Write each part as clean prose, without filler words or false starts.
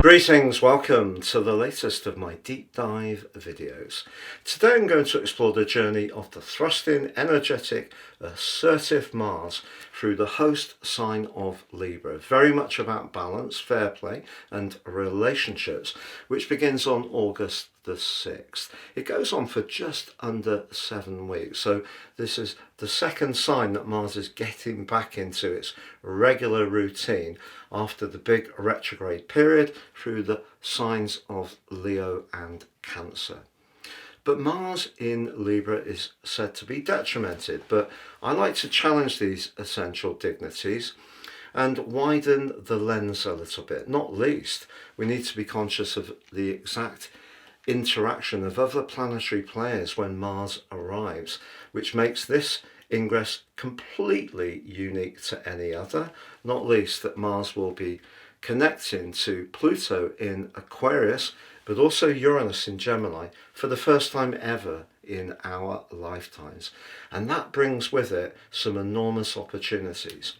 Greetings, welcome to the latest of my deep dive videos. Today I'm going to explore the journey of the thrusting, energetic, assertive Mars through the host sign of Libra. Very much about balance, fair play and relationships, which begins on August the 6th. It goes on for just under 7 weeks. So this is the second sign that Mars is getting back into its regular routine after the big retrograde period through the signs of Leo and Cancer. But Mars in Libra is said to be detrimented, but I like to challenge these essential dignities and widen the lens a little bit. Not least, we need to be conscious of the exact interaction of other planetary players when Mars arrives, which makes this ingress completely unique to any other, not least that Mars will be connecting to Pluto in Aquarius, but also Uranus in Gemini for the first time ever in our lifetimes. And that brings with it some enormous opportunities.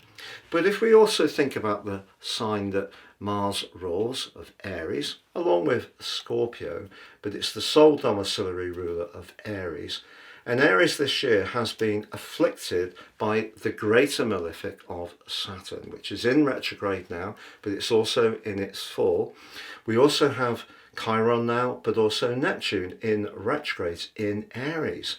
But if we also think about the sign that Mars rules of Aries, along with Scorpio, but it's the sole domiciliary ruler of Aries, and Aries this year has been afflicted by the greater malefic of Saturn, which is in retrograde now, but it's also in its fall. We also have Chiron now, but also Neptune in retrograde in Aries.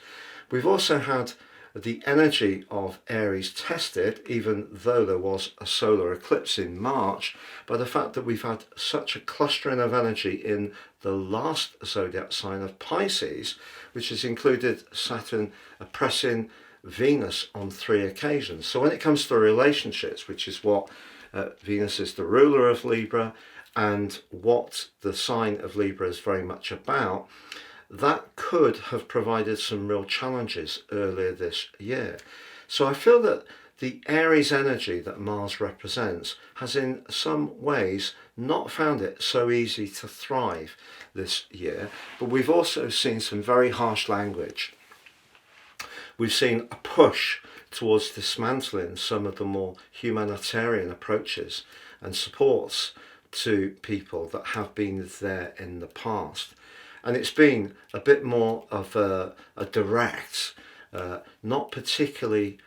We've also had the energy of Aries tested, even though there was a solar eclipse in March, by the fact that we've had such a clustering of energy in the last zodiac sign of Pisces, which has included Saturn oppressing Venus on 3 occasions. So when it comes to relationships, which is what Venus is the ruler of Libra, and what the sign of Libra is very much about, that could have provided some real challenges earlier this year. So I feel that the Aries energy that Mars represents has in some ways not found it so easy to thrive this year, but we've also seen some very harsh language. We've seen a push towards dismantling some of the more humanitarian approaches and supports to people that have been there in the past. And it's been a bit more of a direct, not particularly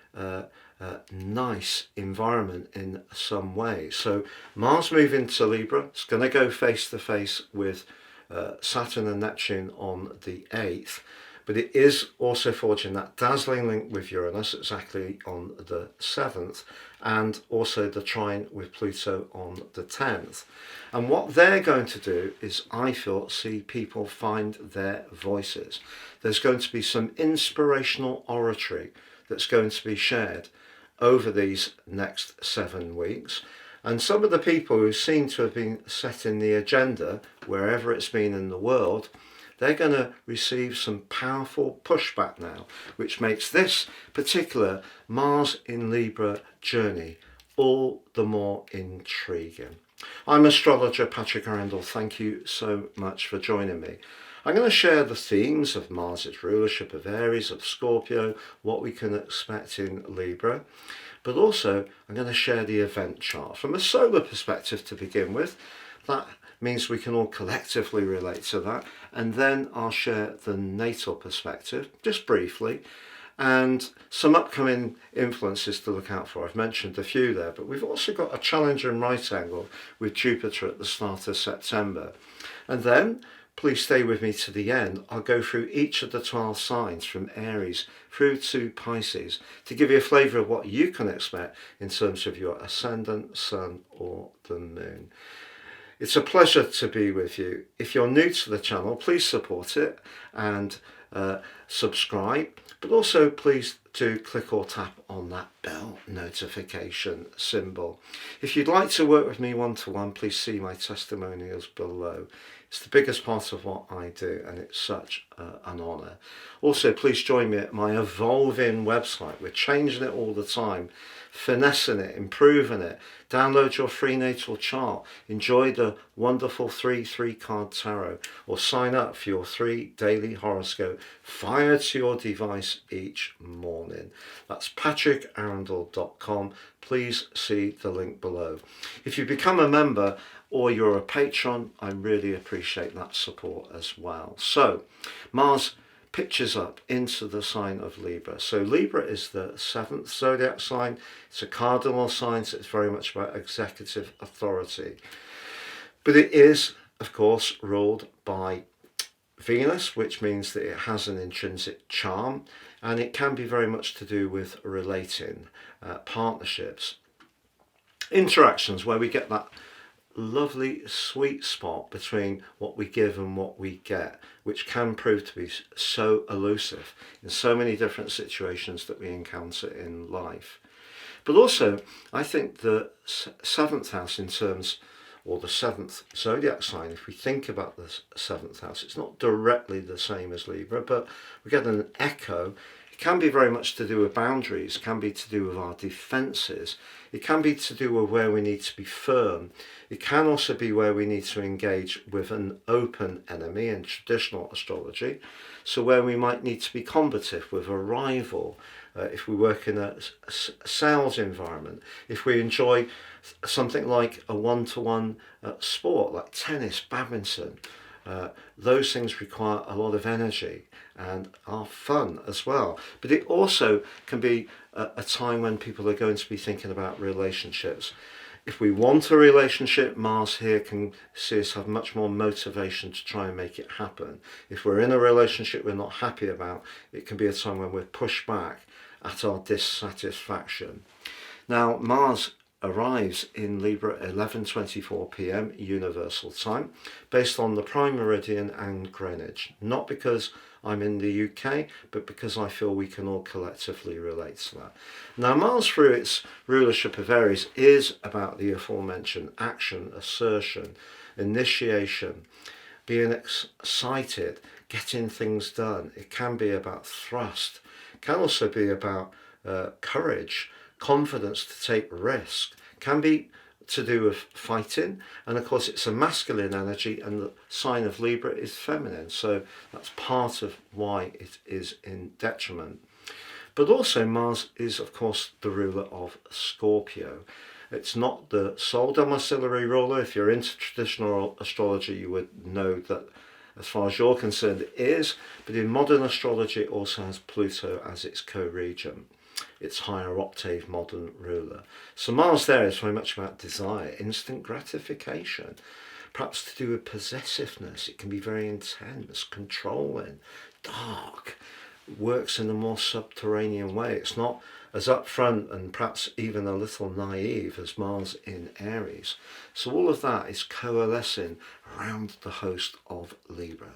nice environment in some ways. So Mars moving to Libra, it's going to go face to face with Saturn and Neptune on the 8th. But it is also forging that dazzling link with Uranus exactly on the 7th, and also the trine with Pluto on the 10th. And what they're going to do is, I feel, see people find their voices. There's going to be some inspirational oratory that's going to be shared over these next 7 weeks. And some of the people who seem to have been setting the agenda, wherever it's been in the world, they're going to receive some powerful pushback now, which makes this particular Mars in Libra journey all the more intriguing. I'm astrologer Patrick Arundell. Thank you so much for joining me. I'm going to share the themes of Mars's rulership of Aries, of Scorpio, what we can expect in Libra, but also I'm going to share the event chart from a solar perspective to begin with. That means we can all collectively relate to that, and then I'll share the natal perspective just briefly and some upcoming influences to look out for. I've mentioned a few there, but we've also got a challenging right angle with Jupiter at the start of September. And then please stay with me to the end. I'll go through each of the 12 signs from Aries through to Pisces to give you a flavour of what you can expect in terms of your ascendant, sun or the moon. It's a pleasure to be with you. If you're new to the channel, please support it and subscribe, but also please do click or tap on that bell notification symbol. If you'd like to work with me one-to-one, please see my testimonials below. It's the biggest part of what I do, and it's such an honour. Also, please join me at my evolving website. We're changing it all the time finessing it, improving it. Download your free natal chart. Enjoy the wonderful 3 card tarot, or sign up for your 3 daily horoscope fired to your device each morning. That's patrickarundell.com. Please see the link below. If you become a member or you're a patron, I really appreciate that support as well. So Mars pitches up into the sign of Libra. So Libra is the 7th zodiac sign. It's a cardinal sign, so it's very much about executive authority. But it is, of course, ruled by Venus, which means that it has an intrinsic charm, and it can be very much to do with relating, partnerships, interactions, where we get that lovely sweet spot between what we give and what we get, which can prove to be so elusive in so many different situations that we encounter in life. But also, I think the 7th house in terms, or the 7th zodiac sign, if we think about the 7th house, it's not directly the same as Libra, but we get an echo. It can be very much to do with boundaries, can be to do with our defences, it can be to do with where we need to be firm. It can also be where we need to engage with an open enemy in traditional astrology, so where we might need to be combative with a rival, if we work in a sales environment, if we enjoy something like a one-to-one sport like tennis, badminton. Those things require a lot of energy and are fun as well. But it also can be a time when people are going to be thinking about relationships. If we want a relationship, Mars here can see us have much more motivation to try and make it happen. If we're in a relationship we're not happy about, it can be a time when we're pushed back at our dissatisfaction. Now, Mars arrives in Libra at 11:24 p.m. Universal Time, based on the Prime Meridian and Greenwich. Not because I'm in the UK, but because I feel we can all collectively relate to that. Now, Mars, through its rulership of Aries, is about the aforementioned action, assertion, initiation, being excited, getting things done. It can be about thrust. It can also be about courage, confidence to take risk, can be to do with fighting, and of course it's a masculine energy, and the sign of Libra is feminine, so that's part of why it is in detriment. But also Mars is of course the ruler of Scorpio. It's not the sole domiciliary ruler. If you're into traditional astrology, you would know that as far as you're concerned it is, but in modern astrology it also has Pluto as its co-regent, its higher octave modern ruler. So Mars there is very much about desire, instant gratification, perhaps to do with possessiveness. It can be very intense, controlling, dark, works in a more subterranean way. It's not as upfront and perhaps even a little naive as Mars in Aries. So all of that is coalescing around the host of Libra.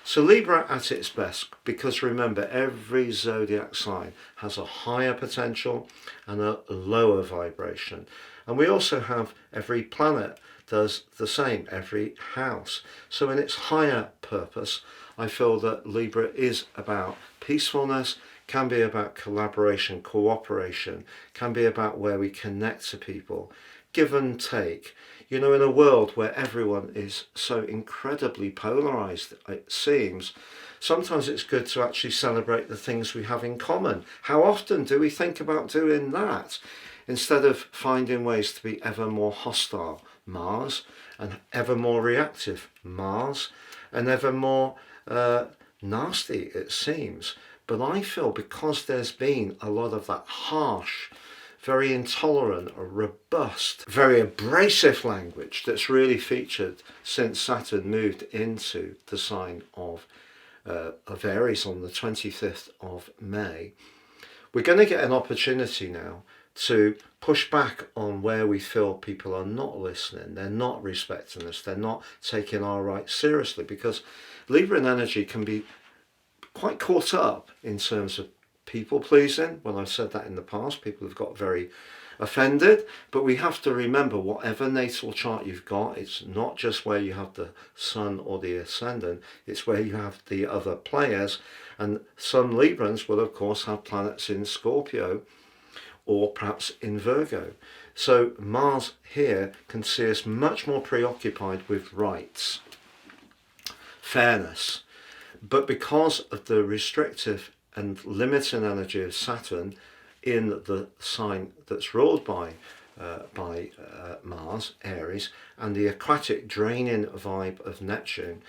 So Libra at its best, because remember, every zodiac sign has a higher potential and a lower vibration. And we also have every planet does the same, every house. So in its higher purpose, I feel that Libra is about peacefulness, can be about collaboration, cooperation, can be about where we connect to people, give and take. You know, in a world where everyone is so incredibly polarized, it seems, sometimes it's good to actually celebrate the things we have in common. How often do we think about doing that instead of finding ways to be ever more hostile, Mars, and ever more reactive, Mars, and ever more nasty, it seems. But I feel because there's been a lot of that harsh, very intolerant, robust, very abrasive language that's really featured since Saturn moved into the sign of Aries on the 25th of May, we're going to get an opportunity now to push back on where we feel people are not listening, they're not respecting us, they're not taking our rights seriously, because Libran energy can be quite caught up in terms of people pleasing. When I've said that in the past, people have got very offended, but we have to remember, whatever natal chart you've got, it's not just where you have the sun or the ascendant, it's where you have the other players. And some Librans will of course have planets in Scorpio or perhaps in Virgo. So Mars here can see us much more preoccupied with rights, fairness. But because of the restrictive and limiting energy of Saturn in the sign that's ruled by Mars, Aries, and the aquatic draining vibe of Neptune,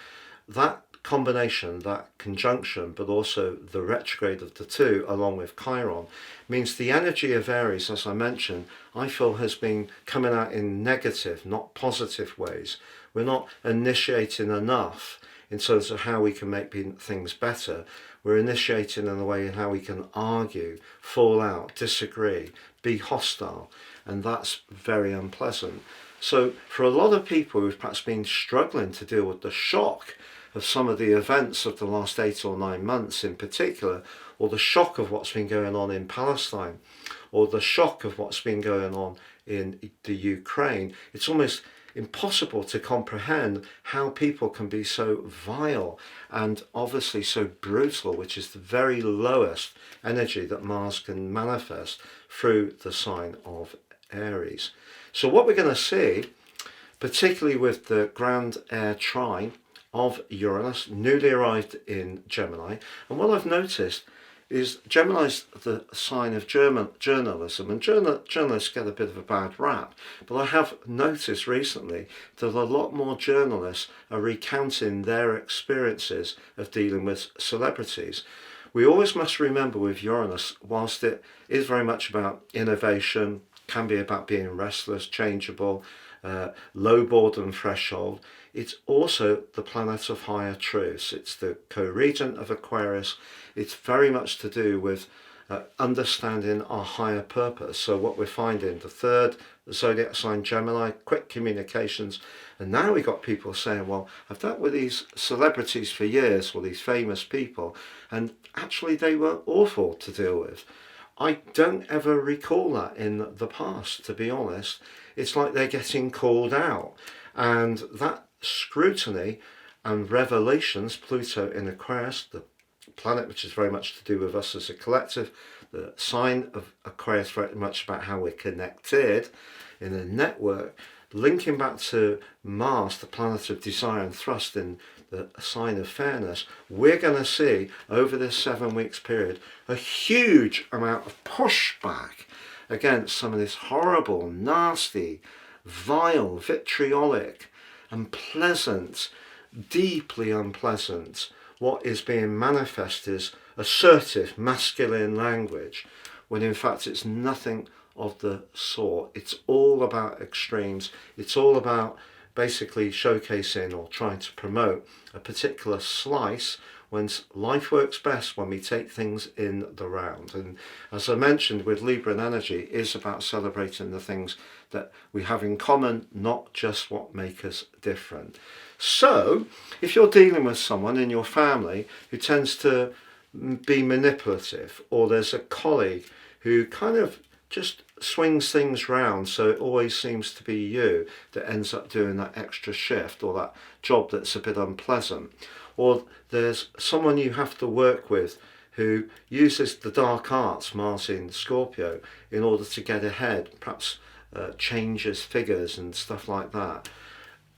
that combination, that conjunction, but also the retrograde of the two, along with Chiron, means the energy of Aries, as I mentioned, I feel has been coming out in negative, not positive ways. We're not initiating enough in terms of how we can make things better. We're initiating in a way in how we can argue, fall out, disagree, be hostile, and that's very unpleasant. So for a lot of people who've perhaps been struggling to deal with the shock of some of the events of the last 8 or 9 months in particular, or the shock of what's been going on in Palestine, or the shock of what's been going on in the Ukraine, it's almost impossible to comprehend how people can be so vile and obviously so brutal, which is the very lowest energy that Mars can manifest through the sign of Aries. So what we're going to see, particularly with the grand air trine of Uranus, newly arrived in Gemini, and what I've noticed is Gemini's the sign of journalism, and journalists get a bit of a bad rap, but I have noticed recently that a lot more journalists are recounting their experiences of dealing with celebrities. We always must remember with Uranus, whilst it is very much about innovation, can be about being restless, changeable, low boredom threshold, it's also the planet of higher truths. It's the co-regent of Aquarius. It's very much to do with understanding our higher purpose. So what we're finding, the third zodiac sign, Gemini, quick communications. And now we got people saying, well, I've dealt with these celebrities for years, or these famous people, and actually they were awful to deal with. I don't ever recall that in the past, to be honest. It's like they're getting called out. And that scrutiny and revelations, Pluto in Aquarius, the planet which is very much to do with us as a collective, the sign of Aquarius very much about how we're connected in a network, linking back to Mars, the planet of desire and thrust in the sign of fairness, we're going to see over this 7 weeks period a huge amount of pushback against some of this horrible, nasty, vile, vitriolic, unpleasant, deeply unpleasant, what is being manifested as assertive masculine language, when in fact it's nothing of the sort. It's all about extremes. It's all about basically showcasing or trying to promote a particular slice, when life works best when we take things in the round. And as I mentioned, with Libra and energy, is about celebrating the things that we have in common, not just what make us different. So if you're dealing with someone in your family who tends to be manipulative, or there's a colleague who kind of just swings things round, so it always seems to be you that ends up doing that extra shift, or that job that's a bit unpleasant, or there's someone you have to work with who uses the dark arts, Mars in Scorpio, in order to get ahead, perhaps changes figures and stuff like that,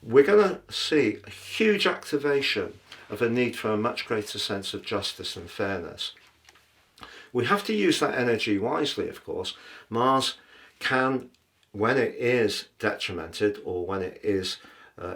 we're going to see a huge activation of a need for a much greater sense of justice and fairness. We have to use that energy wisely, of course. Mars can, when it is detrimented, or when it is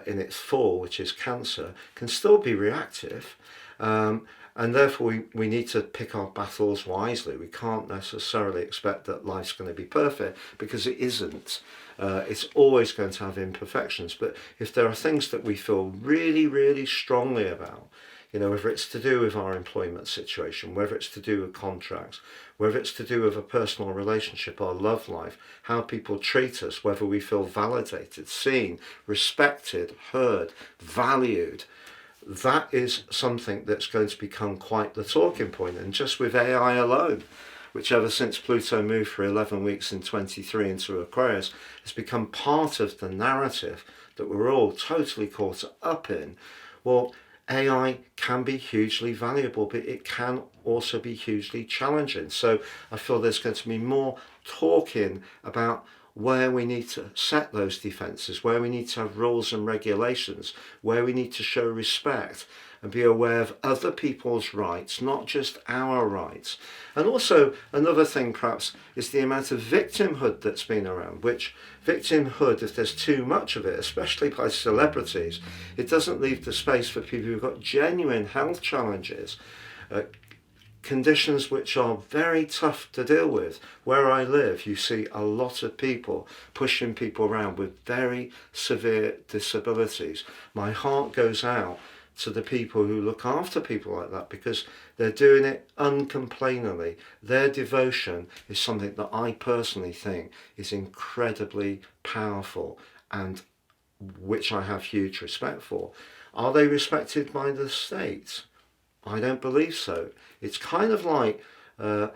in its fall, which is Cancer, can still be reactive. And therefore we need to pick our battles wisely. We can't necessarily expect that life's going to be perfect, because it isn't. It's always going to have imperfections. But if there are things that we feel really, really strongly about, you know, whether it's to do with our employment situation, whether it's to do with contracts, whether it's to do with a personal relationship, our love life, how people treat us, whether we feel validated, seen, respected, heard, valued, that is something that's going to become quite the talking point. And just with AI alone, which ever since Pluto moved for 11 weeks in 23 into Aquarius, has become part of the narrative that we're all totally caught up in. Well, AI can be hugely valuable, but it can also be hugely challenging. So I feel there's going to be more talking about where we need to set those defences, where we need to have rules and regulations, where we need to show respect and be aware of other people's rights, not just our rights. And also another thing perhaps is the amount of victimhood that's been around, which victimhood, if there's too much of it, especially by celebrities, it doesn't leave the space for people who've got genuine health challenges, conditions which are very tough to deal with. Where I live, you see a lot of people pushing people around with very severe disabilities. My heart goes out to the people who look after people like that, because they're doing it uncomplainingly. Their devotion is something that I personally think is incredibly powerful and which I have huge respect for. Are they respected by the state? I don't believe so. It's kind of like an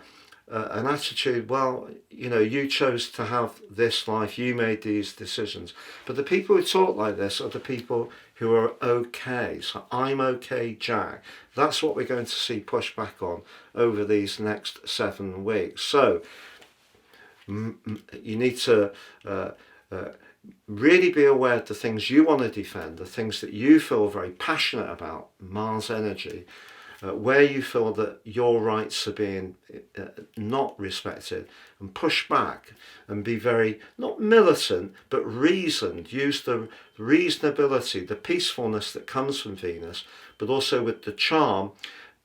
attitude, well, you know, you chose to have this life, you made these decisions. But the people who talk like this are the people who are okay. So I'm okay, Jack. That's what we're going to see push back on over these next 7 weeks. So you need to really be aware of the things you want to defend, the things that you feel very passionate about, Mars energy, where you feel that your rights are being not respected, and push back and be very, not militant, but reasoned. Use the reasonability, the peacefulness that comes from Venus, but also with the charm.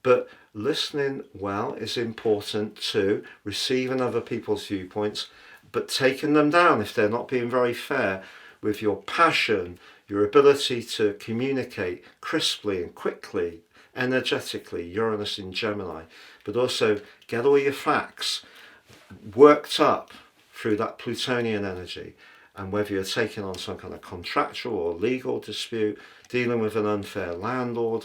But listening well is important too, receiving other people's viewpoints, but taking them down if they're not being very fair, with your passion, your ability to communicate crisply and quickly, energetically, Uranus in Gemini, but also get all your facts worked up through that Plutonian energy. And whether you're taking on some kind of contractual or legal dispute, dealing with an unfair landlord,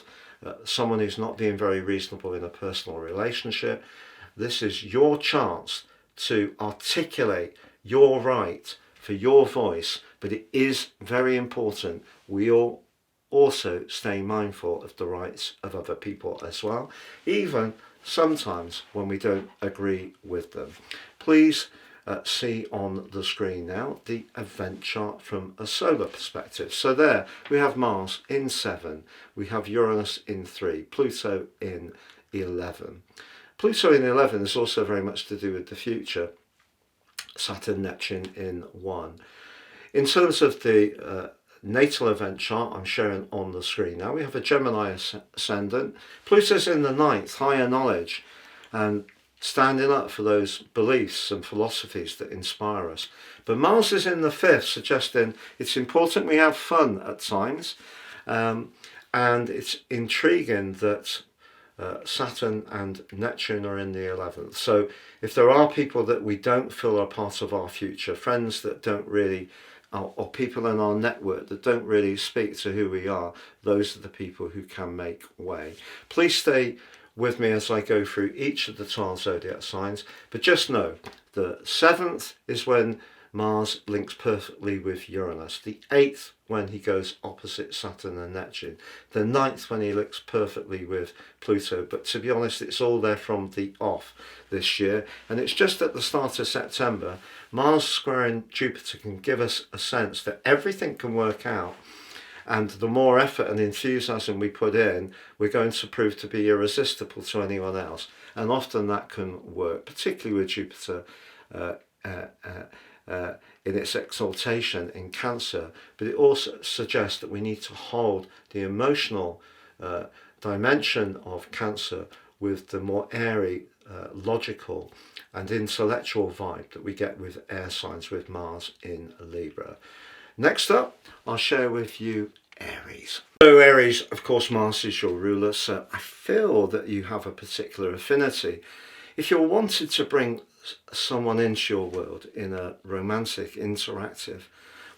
someone who's not being very reasonable in a personal relationship, this is your chance to articulate your right for your voice. But it is very important we all also stay mindful of the rights of other people as well, even sometimes when we don't agree with them. Please see on the screen now the event chart from a solar perspective. So there we have Mars in 7, we have Uranus in 3, Pluto in 11. Pluto in 11 is also very much to do with the future, Saturn, Neptune in 1. In terms of the natal event chart I'm showing on the screen now, we have a Gemini ascendant. Pluto's in the 9th, higher knowledge, and standing up for those beliefs and philosophies that inspire us. But Mars is in the 5th, suggesting it's important we have fun at times, and it's intriguing that Saturn and Neptune are in the 11th. So if there are people that we don't feel are part of our future, friends that don't really, or people in our network that don't really speak to who we are, those are the people who can make way. Please stay with me as I go through each of the 12 zodiac signs, but just know the 7th is when Mars links perfectly with Uranus, the 8th when he goes opposite Saturn and Neptune, the 9th when he links perfectly with Pluto. But to be honest, it's all there from the off this year, and it's just at the start of September. Mars squaring Jupiter can give us a sense that everything can work out, and the more effort and enthusiasm we put in, we're going to prove to be irresistible to anyone else. And often that can work, particularly with Jupiter in its exaltation in Cancer. But it also suggests that we need to hold the emotional dimension of Cancer with the more airy, logical and intellectual vibe that we get with air signs with Mars in Libra. Next up, I'll share with you Aries. So Aries, of course, Mars is your ruler, so I feel that you have a particular affinity. If you're wanted to bring someone into your world in a romantic, interactive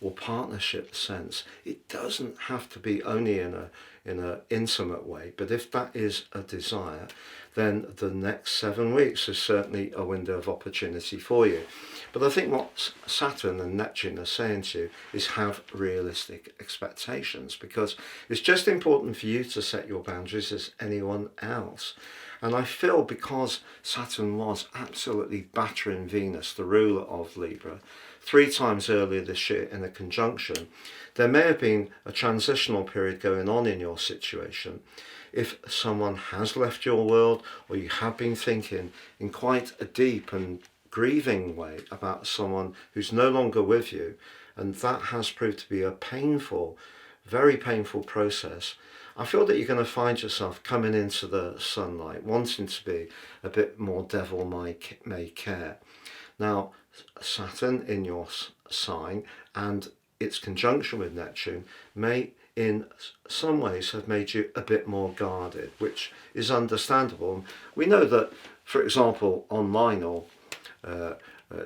or partnership sense, it doesn't have to be only in in an intimate way. But if that is a desire, then the next 7 weeks is certainly a window of opportunity for you. But I think what Saturn and Neptune are saying to you is have realistic expectations, because it's just important for you to set your boundaries as anyone else. And I feel because Saturn was absolutely battering Venus, the ruler of Libra, 3 times earlier this year in a conjunction, there may have been a transitional period going on in your situation. If someone has left your world, or you have been thinking in quite a deep and grieving way about someone who's no longer with you, and that has proved to be a painful, very painful process, I feel that you're going to find yourself coming into the sunlight, wanting to be a bit more devil may care. Now, Saturn in your sign and its conjunction with Neptune may in some ways have made you a bit more guarded, which is understandable. We know that, for example, online or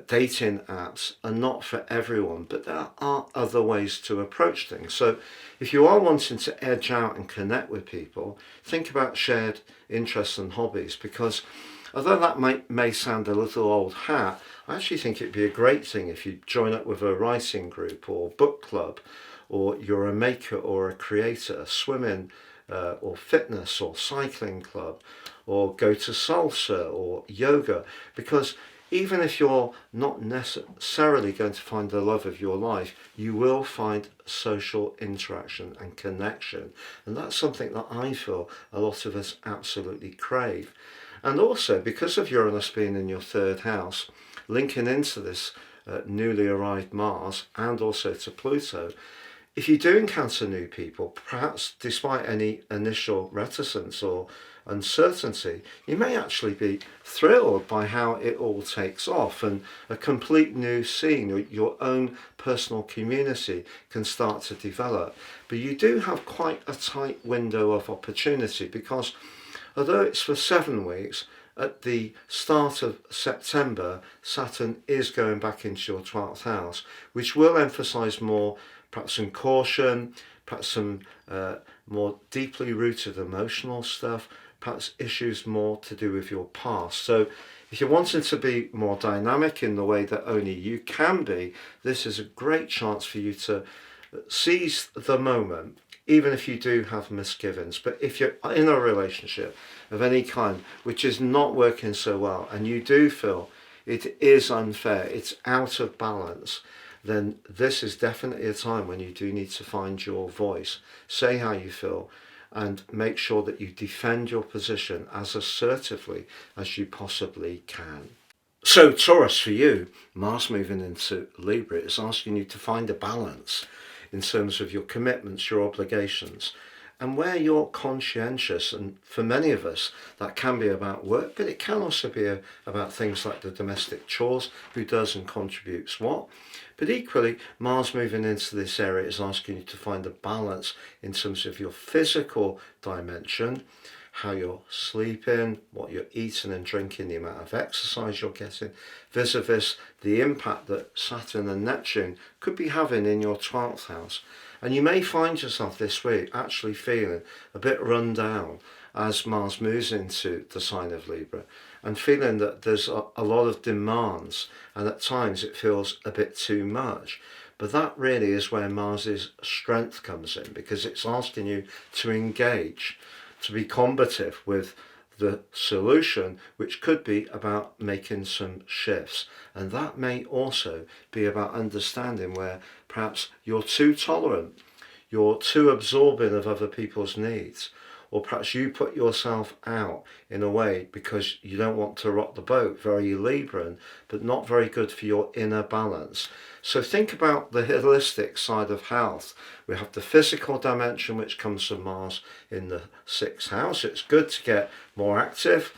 dating apps are not for everyone, but there are other ways to approach things. So if you are wanting to edge out and connect with people, think about shared interests and hobbies, because although that may sound a little old hat, I actually think it'd be a great thing if you join up with a writing group or book club, or you're a maker or a creator, swimming or fitness or cycling club, or go to salsa or yoga, because even if you're not necessarily going to find the love of your life, you will find social interaction and connection. And that's something that I feel a lot of us absolutely crave. And also, because of Uranus being in your 3rd house, linking into this newly arrived Mars and also to Pluto, if you do encounter new people, perhaps despite any initial reticence or uncertainty, you may actually be thrilled by how it all takes off, and a complete new scene, your own personal community can start to develop. But you do have quite a tight window of opportunity, because although it's for 7 weeks, at the start of September, Saturn is going back into your 12th house, which will emphasize more perhaps some caution, perhaps some more deeply rooted emotional stuff, perhaps issues more to do with your past. So if you're wanting to be more dynamic in the way that only you can be, this is a great chance for you to seize the moment, even if you do have misgivings. But if you're in a relationship of any kind which is not working so well, and you do feel it is unfair, it's out of balance, then this is definitely a time when you do need to find your voice. Say how you feel, and make sure that you defend your position as assertively as you possibly can. So Taurus, for you, Mars moving into Libra is asking you to find a balance in terms of your commitments, your obligations, and where you're conscientious. And for many of us, that can be about work, but it can also be about things like the domestic chores, who does and contributes what. But equally, Mars moving into this area is asking you to find a balance in terms of your physical dimension, how you're sleeping, what you're eating and drinking, the amount of exercise you're getting, vis-a-vis the impact that Saturn and Neptune could be having in your 12th house. And you may find yourself this week actually feeling a bit run down as Mars moves into the sign of Libra, and feeling that there's a lot of demands, and at times it feels a bit too much. But that really is where Mars's strength comes in, because it's asking you to engage, to be combative with the solution, which could be about making some shifts. And that may also be about understanding where perhaps you're too tolerant, you're too absorbing of other people's needs, or perhaps you put yourself out in a way because you don't want to rock the boat, very Libran, but not very good for your inner balance. So think about the holistic side of health. We have the physical dimension, which comes from Mars in the 6th house. It's good to get more active,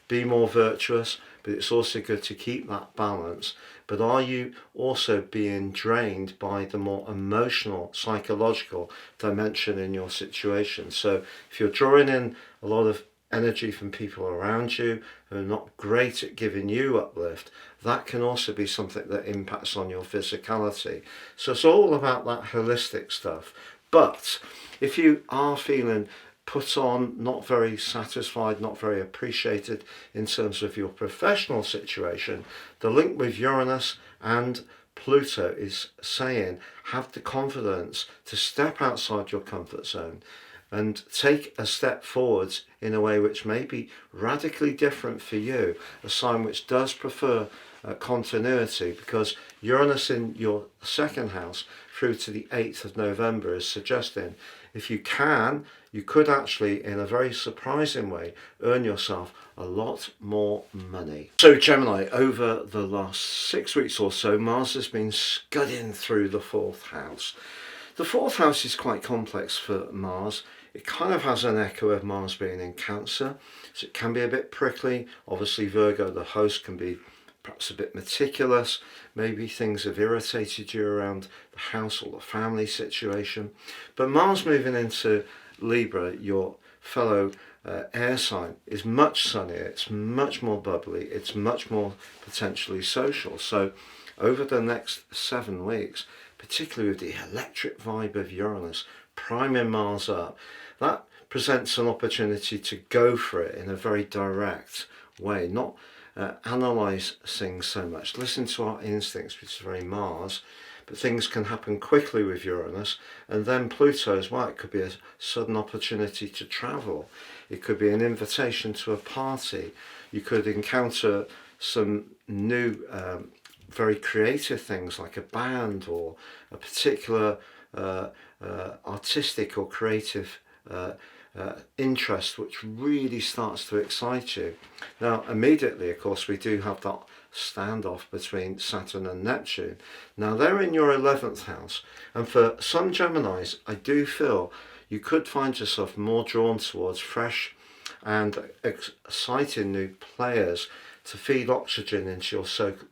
be more virtuous, but it's also good to keep that balance. But are you also being drained by the more emotional, psychological dimension in your situation? So if you're drawing in a lot of energy from people around you who are not great at giving you uplift, that can also be something that impacts on your physicality. So it's all about that holistic stuff. But if you are feeling put on, not very satisfied, not very appreciated in terms of your professional situation, the link with Uranus and Pluto is saying have the confidence to step outside your comfort zone and take a step forwards in a way which may be radically different for you, a sign which does prefer continuity, because Uranus in your second house through to the 8th of November is suggesting if you can, you could actually, in a very surprising way, earn yourself a lot more money. So Gemini, over the last 6 weeks or so, Mars has been scudding through the 4th house. The 4th house is quite complex for Mars. It kind of has an echo of Mars being in Cancer, so it can be a bit prickly. Obviously Virgo, the host, can be perhaps a bit meticulous. Maybe things have irritated you around the house or the family situation. But Mars moving into Libra, your fellow air sign, is much sunnier, it's much more bubbly, it's much more potentially social. So over the next 7 weeks, particularly with the electric vibe of Uranus priming Mars up, that presents an opportunity to go for it in a very direct way, not analyse things so much, listen to our instincts, which is very Mars. But things can happen quickly with Uranus, and then Pluto as well. It could be a sudden opportunity to travel. It could be an invitation to a party. You could encounter some new, very creative things like a band or a particular artistic or creative interest which really starts to excite you. Now immediately, of course, we do have that standoff between Saturn and Neptune. Now they're in your 11th house, and for some Geminis, I do feel you could find yourself more drawn towards fresh and exciting new players to feed oxygen into your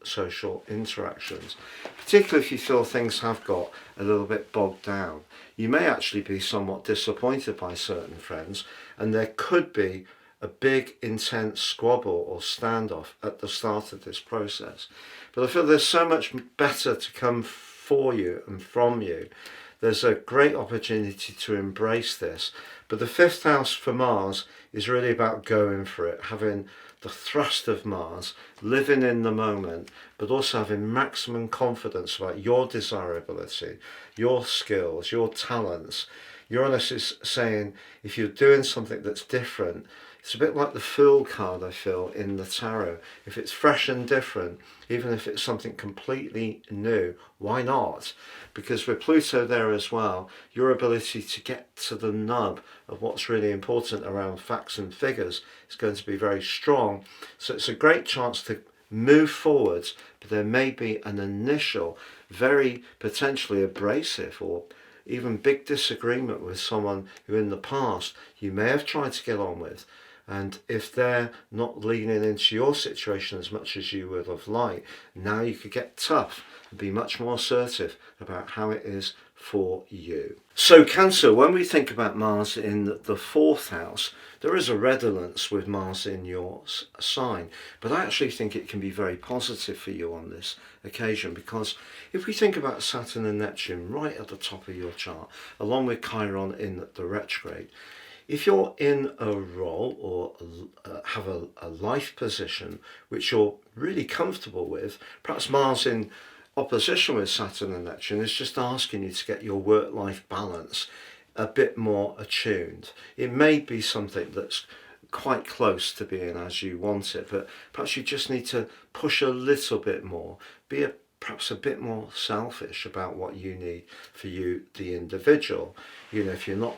social interactions, particularly if you feel things have got a little bit bogged down. You may actually be somewhat disappointed by certain friends, and there could be a big intense squabble or standoff at the start of this process. But I feel there's so much better to come for you and from you. There's a great opportunity to embrace this. But the 5th house for Mars is really about going for it, having the thrust of Mars, living in the moment, but also having maximum confidence about your desirability, your skills, your talents. Uranus is saying if you're doing something that's different, it's a bit like the Fool card, I feel, in the tarot. If it's fresh and different, even if it's something completely new, why not? Because with Pluto there as well, your ability to get to the nub of what's really important around facts and figures is going to be very strong. So it's a great chance to move forwards, but there may be an initial, very potentially abrasive or even big disagreement with someone who in the past you may have tried to get on with. And if they're not leaning into your situation as much as you would have liked, now you could get tough and be much more assertive about how it is for you. So Cancer, when we think about Mars in the 4th house, there is a redolence with Mars in your sign, but I actually think it can be very positive for you on this occasion, because if we think about Saturn and Neptune right at the top of your chart, along with Chiron in the retrograde, if you're in a role or have a life position which you're really comfortable with, perhaps Mars in opposition with Saturn and Neptune is just asking you to get your work-life balance a bit more attuned. It may be something that's quite close to being as you want it, but perhaps you just need to push a little bit more, be perhaps a bit more selfish about what you need for you, the individual. You know, if you're not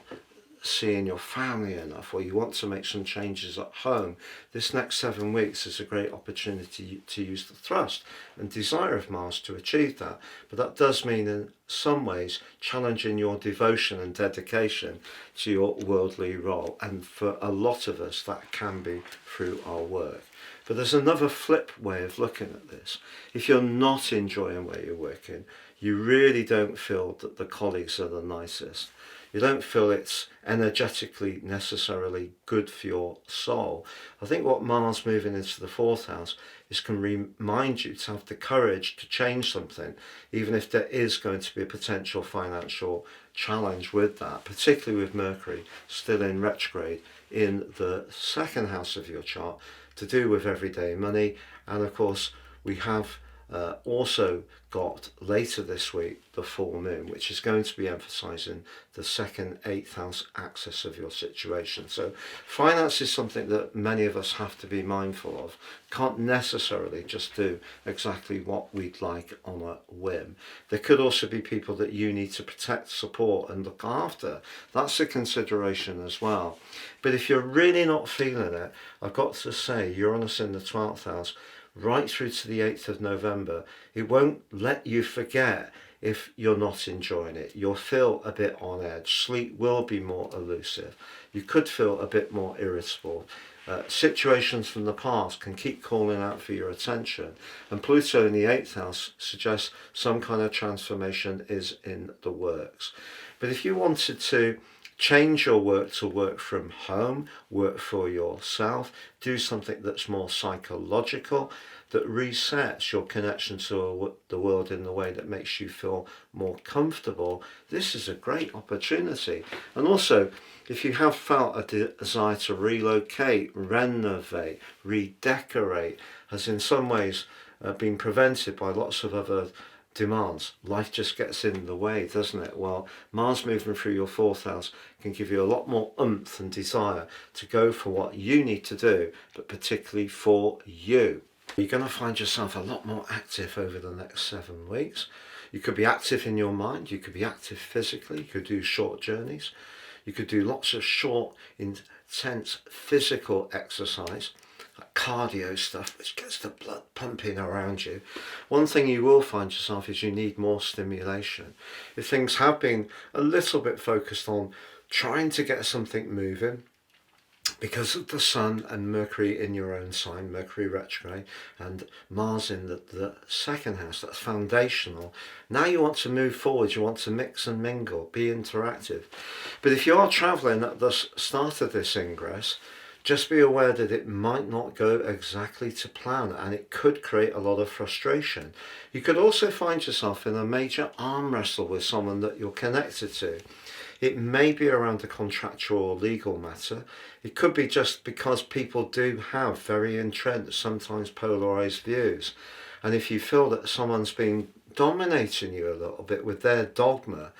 seeing your family enough, or you want to make some changes at home, this next 7 weeks is a great opportunity to use the thrust and desire of Mars to achieve that. But that does mean in some ways challenging your devotion and dedication to your worldly role, and for a lot of us that can be through our work. But there's another flip way of looking at this. If you're not enjoying where you're working, you really don't feel that the colleagues are the nicest. You don't feel it's energetically necessarily good for your soul. I think what Mars moving into the fourth house is can remind you to have the courage to change something, even if there is going to be a potential financial challenge with that, particularly with Mercury still in retrograde in the second house of your chart, to do with everyday money. And of course, we have also got later this week the full moon, which is going to be emphasizing the second eighth house axis of your situation. So finance is something that many of us have to be mindful of. Can't necessarily just do exactly what we'd like on a whim. There could also be people that you need to protect, support and look after. That's a consideration as well. But if you're really not feeling it, I've got to say Uranus in the 12th house right through to the 8th of November, it won't let you forget if you're not enjoying it. You'll feel a bit on edge. Sleep will be more elusive. You could feel a bit more irritable. Situations from the past can keep calling out for your attention. And Pluto in the 8th house suggests some kind of transformation is in the works. But if you wanted to change your work to work from home, work for yourself, do something that's more psychological, that resets your connection to the world in the way that makes you feel more comfortable, this is a great opportunity. And also, if you have felt a desire to relocate, renovate, redecorate, has in some ways been prevented by lots of other demands. Life just gets in the way, doesn't it? Well, Mars moving through your fourth house can give you a lot more oomph and desire to go for what you need to do, but particularly for you. You're going to find yourself a lot more active over the next 7 weeks. You could be active in your mind, you could be active physically, you could do short journeys, you could do lots of short, intense physical exercise, like cardio stuff, which gets the blood pumping around you. One thing you will find yourself is you need more stimulation. If things have been a little bit focused on trying to get something moving, because of the Sun and Mercury in your own sign, Mercury retrograde, and Mars in the second house, that's foundational. Now you want to move forward, you want to mix and mingle, be interactive. But if you are travelling at the start of this ingress, just be aware that it might not go exactly to plan and it could create a lot of frustration. You could also find yourself in a major arm wrestle with someone that you're connected to. It may be around a contractual or legal matter. It could be just because people do have very entrenched, sometimes polarised views. And if you feel that someone's been dominating you a little bit with their dogma,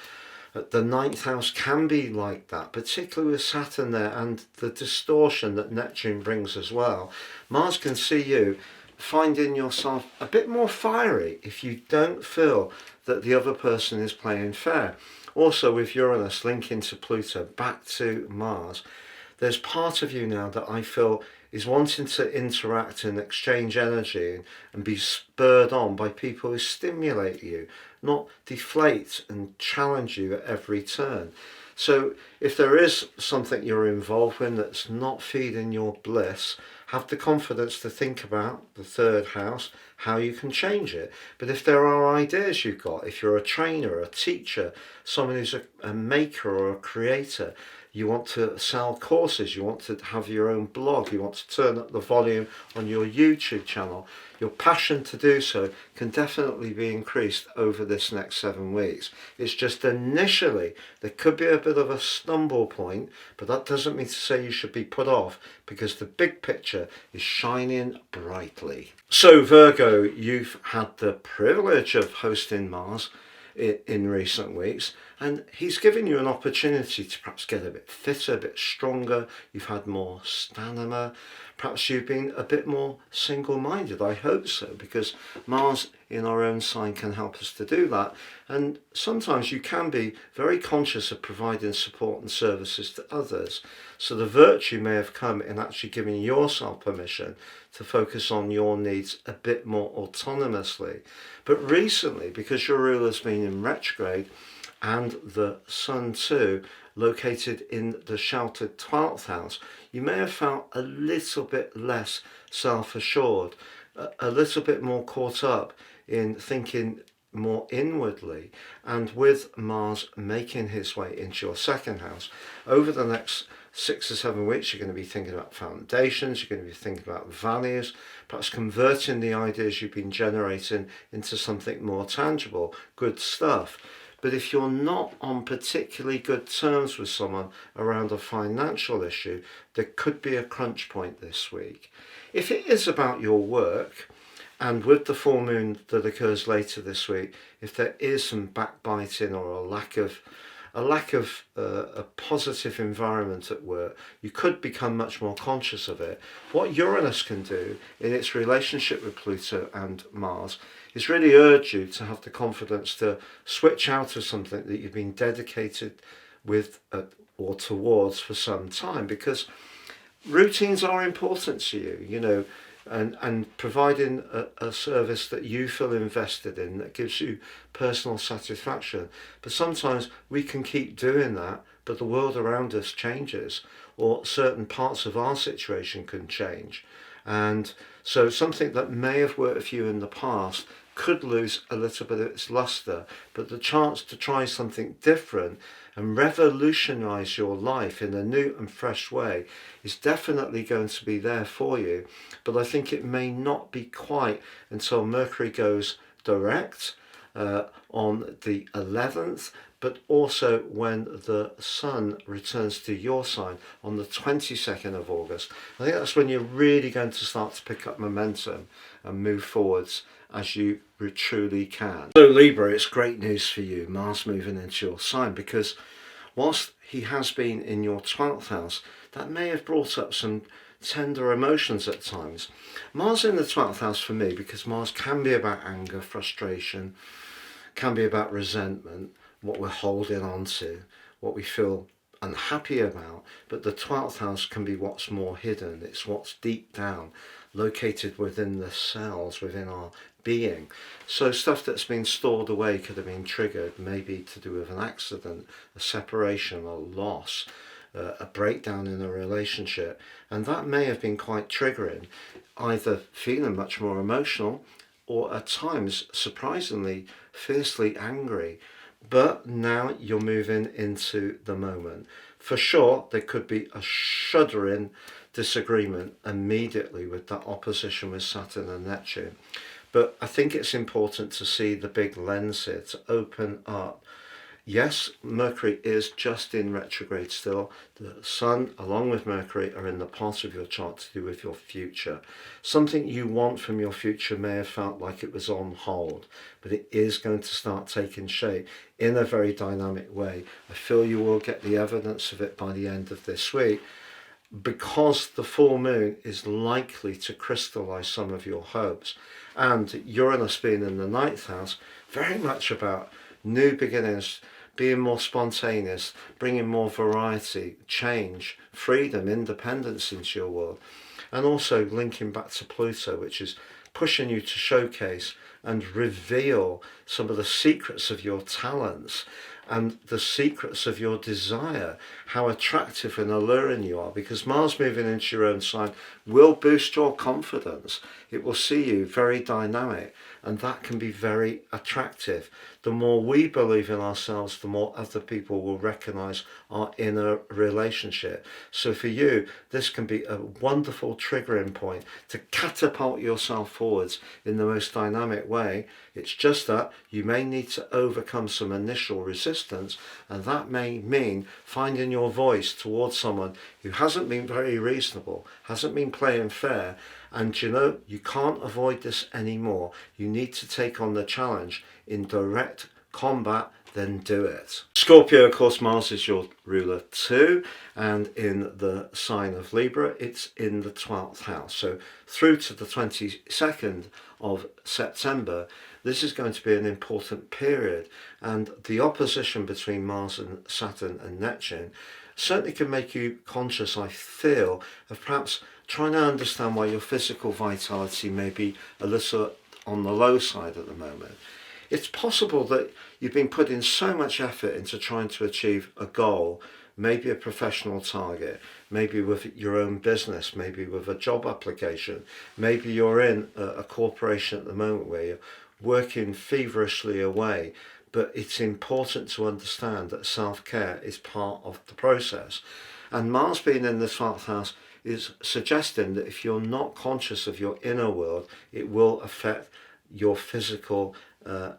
the ninth house can be like that, particularly with Saturn there and the distortion that Neptune brings as well. Mars can see you finding yourself a bit more fiery if you don't feel that the other person is playing fair. Also with Uranus linking to Pluto back to Mars, there's part of you now that I feel is wanting to interact and exchange energy and be spurred on by people who stimulate you, not deflate and challenge you at every turn. So if there is something you're involved in that's not feeding your bliss, have the confidence to think about the third house, how you can change it. But if there are ideas you've got, if you're a trainer, a teacher, someone who's a maker or a creator, you want to sell courses, you want to have your own blog, you want to turn up the volume on your YouTube channel, your passion to do so can definitely be increased over this next 7 weeks. It's just initially there could be a bit of a stumble point, but that doesn't mean to say you should be put off, because the big picture is shining brightly. So Virgo, you've had the privilege of hosting Mars in recent weeks, and he's given you an opportunity to perhaps get a bit fitter, a bit stronger. You've had more stamina, perhaps you've been a bit more single-minded. I hope so, because Mars in our own sign can help us to do that. And sometimes you can be very conscious of providing support and services to others. So the virtue may have come in actually giving yourself permission to focus on your needs a bit more autonomously. But recently, because your ruler's been in retrograde, and the Sun too, located in the sheltered 12th house, you may have felt a little bit less self-assured, a little bit more caught up in thinking more inwardly, and with Mars making his way into your second house, over the next 6 or 7 weeks, you're going to be thinking about foundations, you're going to be thinking about values, perhaps converting the ideas you've been generating into something more tangible, good stuff. But if you're not on particularly good terms with someone around a financial issue, there could be a crunch point this week. If it is about your work, and with the full moon that occurs later this week, if there is some backbiting or a lack of a positive environment at work, you could become much more conscious of it. What Uranus can do in its relationship with Pluto and Mars is really urge you to have the confidence to switch out of something that you've been dedicated with or towards for some time, because routines are important to you, you know, and providing a service that you feel invested in, that gives you personal satisfaction. But sometimes we can keep doing that, but the world around us changes, or certain parts of our situation can change. And so something that may have worked for you in the past could lose a little bit of its luster, but the chance to try something different and revolutionize your life in a new and fresh way is definitely going to be there for you. But I think it may not be quite until Mercury goes direct on the 11th, but also when the Sun returns to your sign on the 22nd of August. I think that's when you're really going to start to pick up momentum and move forwards as you truly can. So Libra, it's great news for you, Mars moving into your sign, because whilst he has been in your 12th house, that may have brought up some tender emotions at times. Mars in the 12th house for me, because Mars can be about anger, frustration, can be about resentment, what we're holding on to, what we feel unhappy about, but the 12th house can be what's more hidden. It's what's deep down, located within the cells, within our being. So stuff that's been stored away could have been triggered, maybe to do with an accident, a separation, a loss, a breakdown in a relationship, and that may have been quite triggering, either feeling much more emotional or at times surprisingly fiercely angry. But now you're moving into the moment. For sure, there could be a shuddering disagreement immediately with that opposition with Saturn and Neptune. But I think it's important to see the big lens here, to open up. Yes, Mercury is just in retrograde still. The Sun, along with Mercury, are in the part of your chart to do with your future. Something you want from your future may have felt like it was on hold, but it is going to start taking shape in a very dynamic way. I feel you will get the evidence of it by the end of this week, because the full moon is likely to crystallize some of your hopes. And Uranus being in the 9th house, very much about new beginnings, being more spontaneous, bringing more variety, change, freedom, independence into your world. And also linking back to Pluto, which is pushing you to showcase and reveal some of the secrets of your talents and the secrets of your desire, how attractive and alluring you are, because Mars moving into your own sign will boost your confidence. It will see you very dynamic, and that can be very attractive. The more we believe in ourselves, the more other people will recognize our inner relationship. So for you, this can be a wonderful triggering point to catapult yourself forwards in the most dynamic way. It's just that you may need to overcome some initial resistance, and that may mean finding your voice towards someone who hasn't been very reasonable, hasn't been playing fair. And you know, you can't avoid this anymore. You need to take on the challenge in direct combat, then do it. Scorpio, of course, Mars is your ruler too, and in the sign of Libra, it's in the 12th house. So through to the 22nd of September, this is going to be an important period, and the opposition between Mars and Saturn and Neptune certainly can make you conscious, I feel, of perhaps trying to understand why your physical vitality may be a little on the low side at the moment. It's possible that you've been putting so much effort into trying to achieve a goal, maybe a professional target, maybe with your own business, maybe with a job application, maybe you're in a corporation at the moment where you're working feverishly away. But it's important to understand that self-care is part of the process. And Mars being in the 12th house is suggesting that if you're not conscious of your inner world, it will affect your physical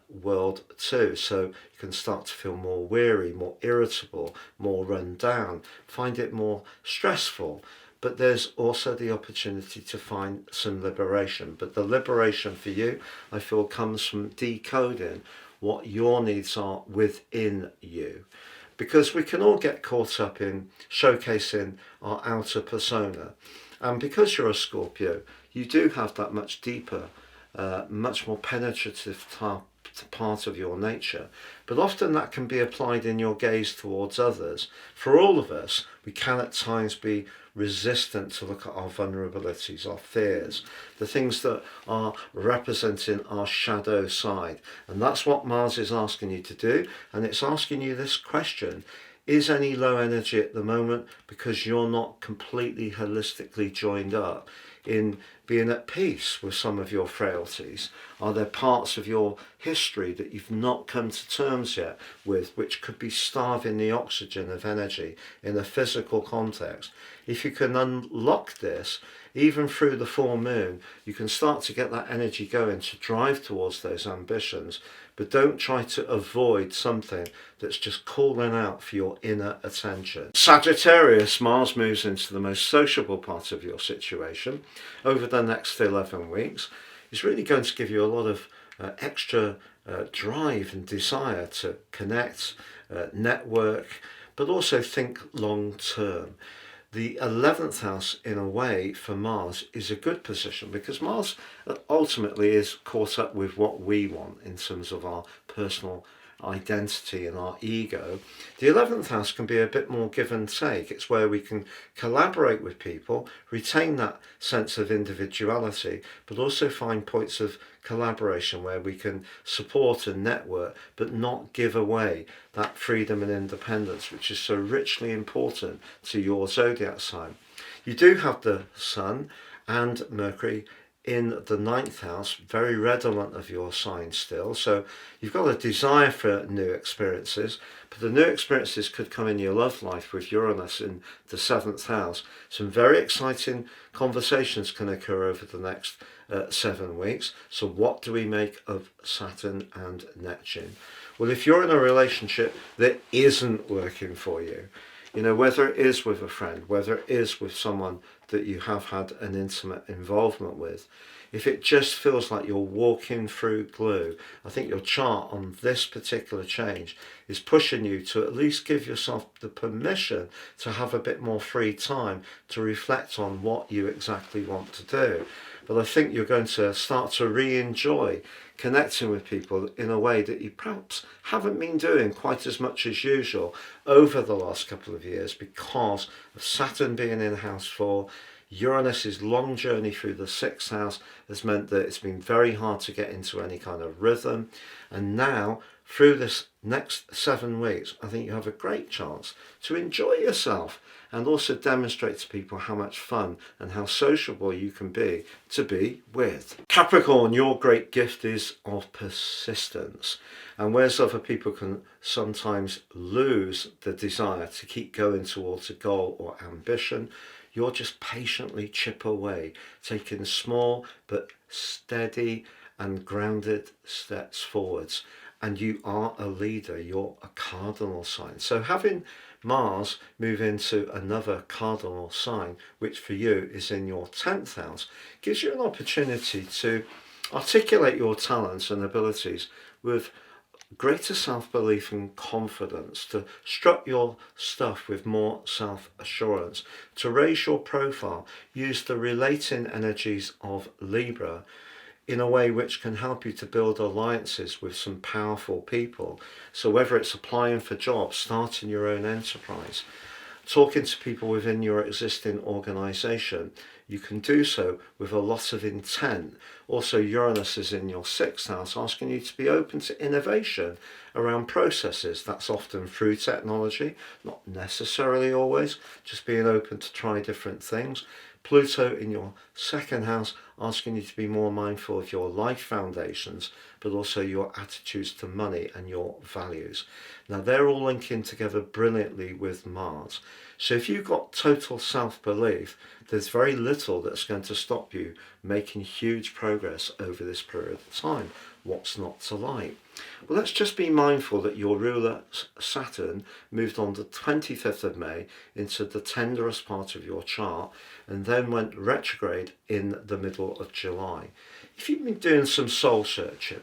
world too. So you can start to feel more weary, more irritable, more run down, find it more stressful. But there's also the opportunity to find some liberation. But the liberation for you, I feel, comes from decoding what your needs are within you. Because we can all get caught up in showcasing our outer persona. And because you're a Scorpio, you do have that much deeper, much more penetrative part of your nature. But often that can be applied in your gaze towards others. For all of us, we can at times be resistant to look at our vulnerabilities, our fears, the things that are representing our shadow side. And that's what Mars is asking you to do. And it's asking you this question: is any low energy at the moment because you're not completely holistically joined up in being at peace with some of your frailties? Are there parts of your history that you've not come to terms yet with, which could be starving the oxygen of energy in a physical context? If you can unlock this, even through the full moon, you can start to get that energy going to drive towards those ambitions. But don't try to avoid something that's just calling out for your inner attention. Sagittarius, Mars moves into the most sociable part of your situation over the next 11 weeks. It's really going to give you a lot of extra drive and desire to connect, network, but also think long term. The 11th house, in a way, for Mars is a good position because Mars ultimately is caught up with what we want in terms of our personal identity and our ego. The 11th house can be a bit more give and take. It's where we can collaborate with people, retain that sense of individuality, but also find points of collaboration where we can support and network, but not give away that freedom and independence, which is so richly important to your zodiac sign. You do have the Sun and Mercury in the 9th house, very redolent of your sign still. So you've got a desire for new experiences, but the new experiences could come in your love life with Uranus in the 7th house. Some very exciting conversations can occur over the next 7 weeks. So what do we make of Saturn and Neptune? Well, if you're in a relationship that isn't working for you, you know, whether it is with a friend, whether it is with someone that you have had an intimate involvement with, if it just feels like you're walking through glue, I think your chart on this particular change is pushing you to at least give yourself the permission to have a bit more free time to reflect on what you exactly want to do. But I think you're going to start to re-enjoy connecting with people in a way that you perhaps haven't been doing quite as much as usual over the last couple of years because of Saturn being in house 4. Uranus's long journey through the 6th house has meant that it's been very hard to get into any kind of rhythm. And now, through this next 7 weeks, I think you have a great chance to enjoy yourself and also demonstrate to people how much fun and how sociable you can be to be with. Capricorn, your great gift is of persistence. And whereas other people can sometimes lose the desire to keep going towards a goal or ambition, you'll just patiently chip away, taking small but steady and grounded steps forwards. And you are a leader, you're a cardinal sign. So having Mars move into another cardinal sign, which for you is in your 10th house, gives you an opportunity to articulate your talents and abilities with greater self-belief and confidence, to strut your stuff with more self-assurance, to raise your profile, use the relating energies of Libra in a way which can help you to build alliances with some powerful people. So whether it's applying for jobs, starting your own enterprise, talking to people within your existing organisation, you can do so with a lot of intent. Also, Uranus is in your 6th house, asking you to be open to innovation around processes. That's often through technology, not necessarily always, just being open to try different things. Pluto in your 2nd house, asking you to be more mindful of your life foundations, but also your attitudes to money and your values. Now, they're all linking together brilliantly with Mars. So if you've got total self-belief, there's very little that's going to stop you making huge progress over this period of time. What's not to like? Well, let's just be mindful that your ruler Saturn moved on the 25th of May into the tenderest part of your chart and then went retrograde in the middle of July. If you've been doing some soul searching,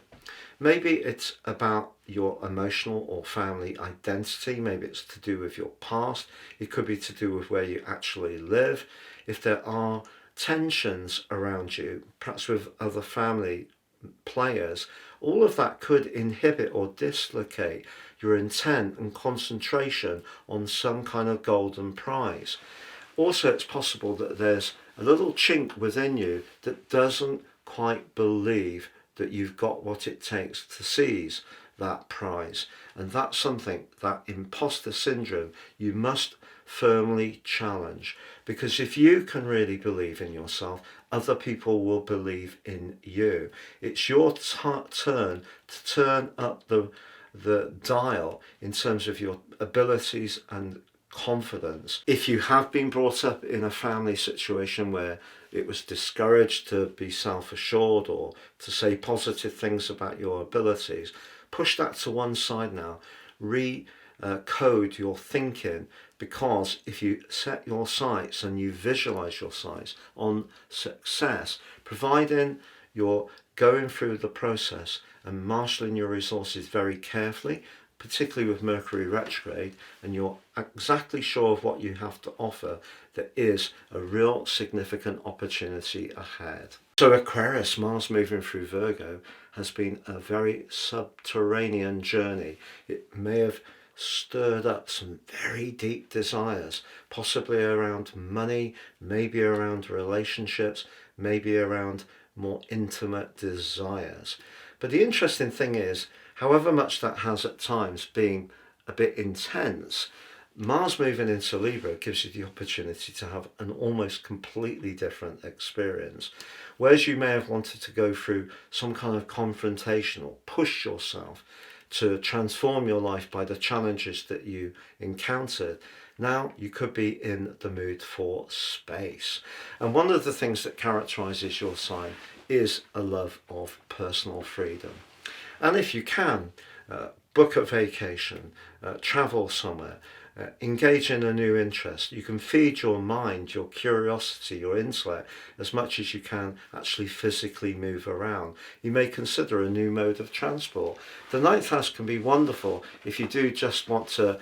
maybe it's about your emotional or family identity. Maybe it's to do with your past. It could be to do with where you actually live. If there are tensions around you, perhaps with other family players, all of that could inhibit or dislocate your intent and concentration on some kind of golden prize. Also, it's possible that there's a little chink within you that doesn't quite believe that you've got what it takes to seize that prize. And that's something, that imposter syndrome, you must firmly challenge. Because if you can really believe in yourself, other people will believe in you. It's your turn to turn up the dial in terms of your abilities and confidence. If you have been brought up in a family situation where it was discouraged to be self-assured or to say positive things about your abilities, push that to one side now. Recode your thinking, because if you set your sights and you visualize your sights on success, providing you're going through the process and marshalling your resources very carefully, particularly with Mercury retrograde, and you're exactly sure of what you have to offer, there is a real significant opportunity ahead. So Aquarius, Mars moving through Virgo, has been a very subterranean journey. It may have stirred up some very deep desires, possibly around money, maybe around relationships, maybe around more intimate desires. But the interesting thing is, however much that has at times been a bit intense, Mars moving into Libra gives you the opportunity to have an almost completely different experience. Whereas you may have wanted to go through some kind of confrontation or push yourself to transform your life by the challenges that you encountered, now you could be in the mood for space. And one of the things that characterizes your sign is a love of personal freedom. And if you can, book a vacation, travel somewhere, engage in a new interest. You can feed your mind, your curiosity, your intellect as much as you can actually physically move around. You may consider a new mode of transport. The ninth house can be wonderful if you do just want to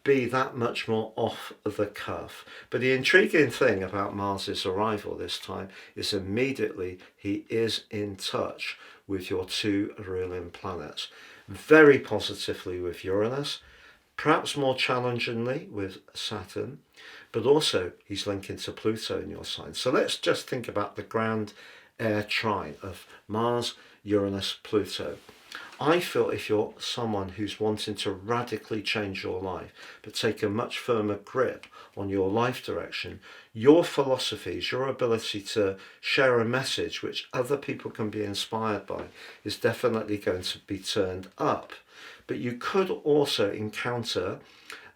be that much more off the cuff. But the intriguing thing about Mars's arrival this time is immediately he is in touch with your two ruling planets. Very positively with Uranus, perhaps more challengingly with Saturn, but also he's linking to Pluto in your sign. So let's just think about the grand air trine of Mars, Uranus, Pluto. I feel if you're someone who's wanting to radically change your life, but take a much firmer grip on your life direction, your philosophies, your ability to share a message which other people can be inspired by is definitely going to be turned up. But you could also encounter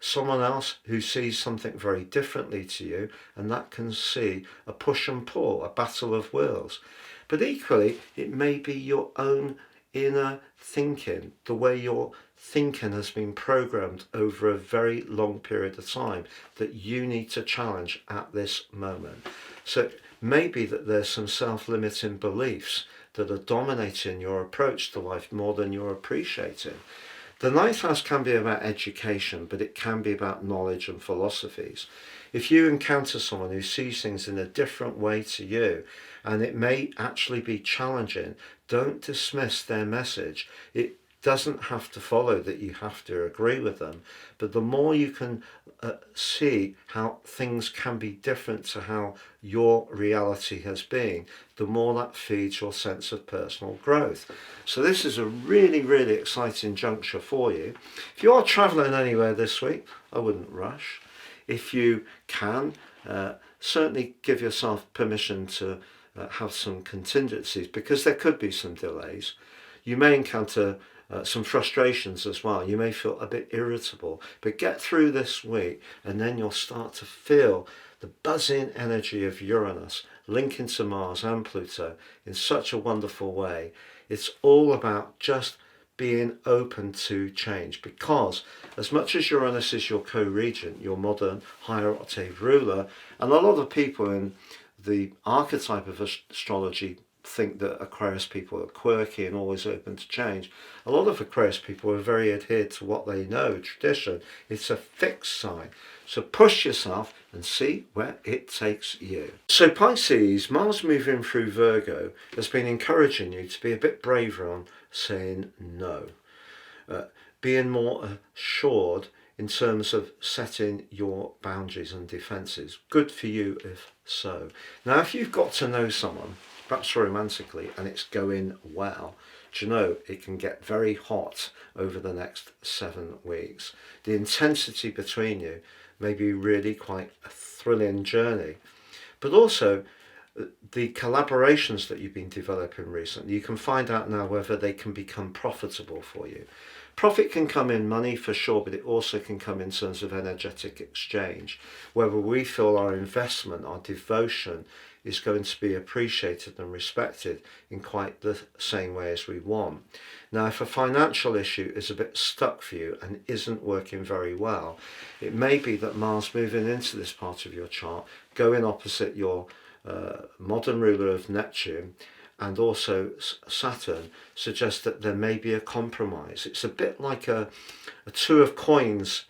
someone else who sees something very differently to you, and that can see a push and pull, a battle of wills. But equally, it may be your own inner thinking, the way your thinking has been programmed over a very long period of time that you need to challenge at this moment. So maybe that there's some self-limiting beliefs that are dominating your approach to life more than you're appreciating. The ninth house can be about education, but it can be about knowledge and philosophies. If you encounter someone who sees things in a different way to you, and it may actually be challenging, don't dismiss their message. It doesn't have to follow that you have to agree with them, but the more you can see how things can be different to how your reality has been, the more that feeds your sense of personal growth. So this is a really, really exciting juncture for you. If you are traveling anywhere this week, I wouldn't rush. If you can, certainly give yourself permission to have some contingencies, because there could be some delays. You may encounter some frustrations as well. You may feel a bit irritable, but get through this week and then you'll start to feel the buzzing energy of Uranus linking to Mars and Pluto in such a wonderful way. It's all about just being open to change, because as much as Uranus is your co-regent, your modern higher octave ruler, and a lot of people in the archetype of astrology think that Aquarius people are quirky and always open to change. A lot of Aquarius people are very adhered to what they know, tradition. It's a fixed sign. So push yourself and see where it takes you. So Pisces, Mars moving through Virgo has been encouraging you to be a bit braver on saying no. Being more assured in terms of setting your boundaries and defences. Good for you if so. Now, if you've got to know someone, perhaps romantically, and it's going well, do you know, it can get very hot over the next 7 weeks. The intensity between you may be really quite a thrilling journey. But also, the collaborations that you've been developing recently, you can find out now whether they can become profitable for you. Profit can come in money for sure, but it also can come in terms of energetic exchange, whether we feel our investment, our devotion is going to be appreciated and respected in quite the same way as we want. Now, if a financial issue is a bit stuck for you and isn't working very well, it may be that Mars moving into this part of your chart, going opposite your modern ruler of Neptune, and also Saturn, suggests that there may be a compromise. It's a bit like a two of coins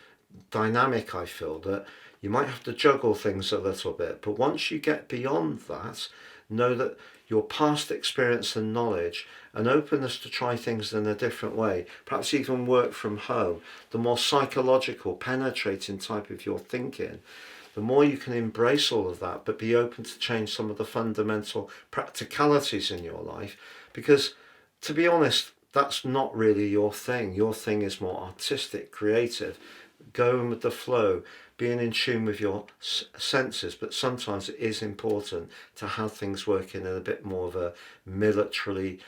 dynamic, I feel, that you might have to juggle things a little bit, but once you get beyond that, know that your past experience and knowledge and openness to try things in a different way, perhaps even work from home, the more psychological, penetrating type of your thinking, the more you can embrace all of that, but be open to change some of the fundamental practicalities in your life, because to be honest, that's not really your thing. Your thing is more artistic, creative, going with the flow, being in tune with your senses, but sometimes it is important to have things work in a bit more of a militarily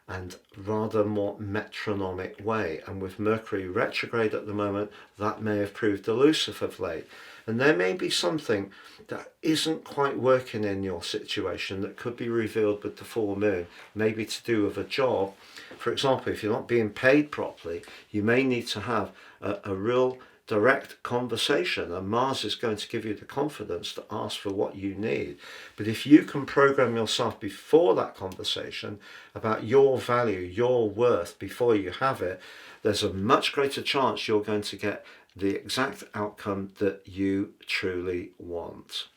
and rather more metronomic way. And with Mercury retrograde at the moment, that may have proved elusive of late. And there may be something that isn't quite working in your situation that could be revealed with the full moon, maybe to do with a job. For example, if you're not being paid properly, you may need to have a real direct conversation, and Mars is going to give you the confidence to ask for what you need. But if you can program yourself before that conversation about your value, your worth, before you have it, there's a much greater chance you're going to get the exact outcome that you truly want.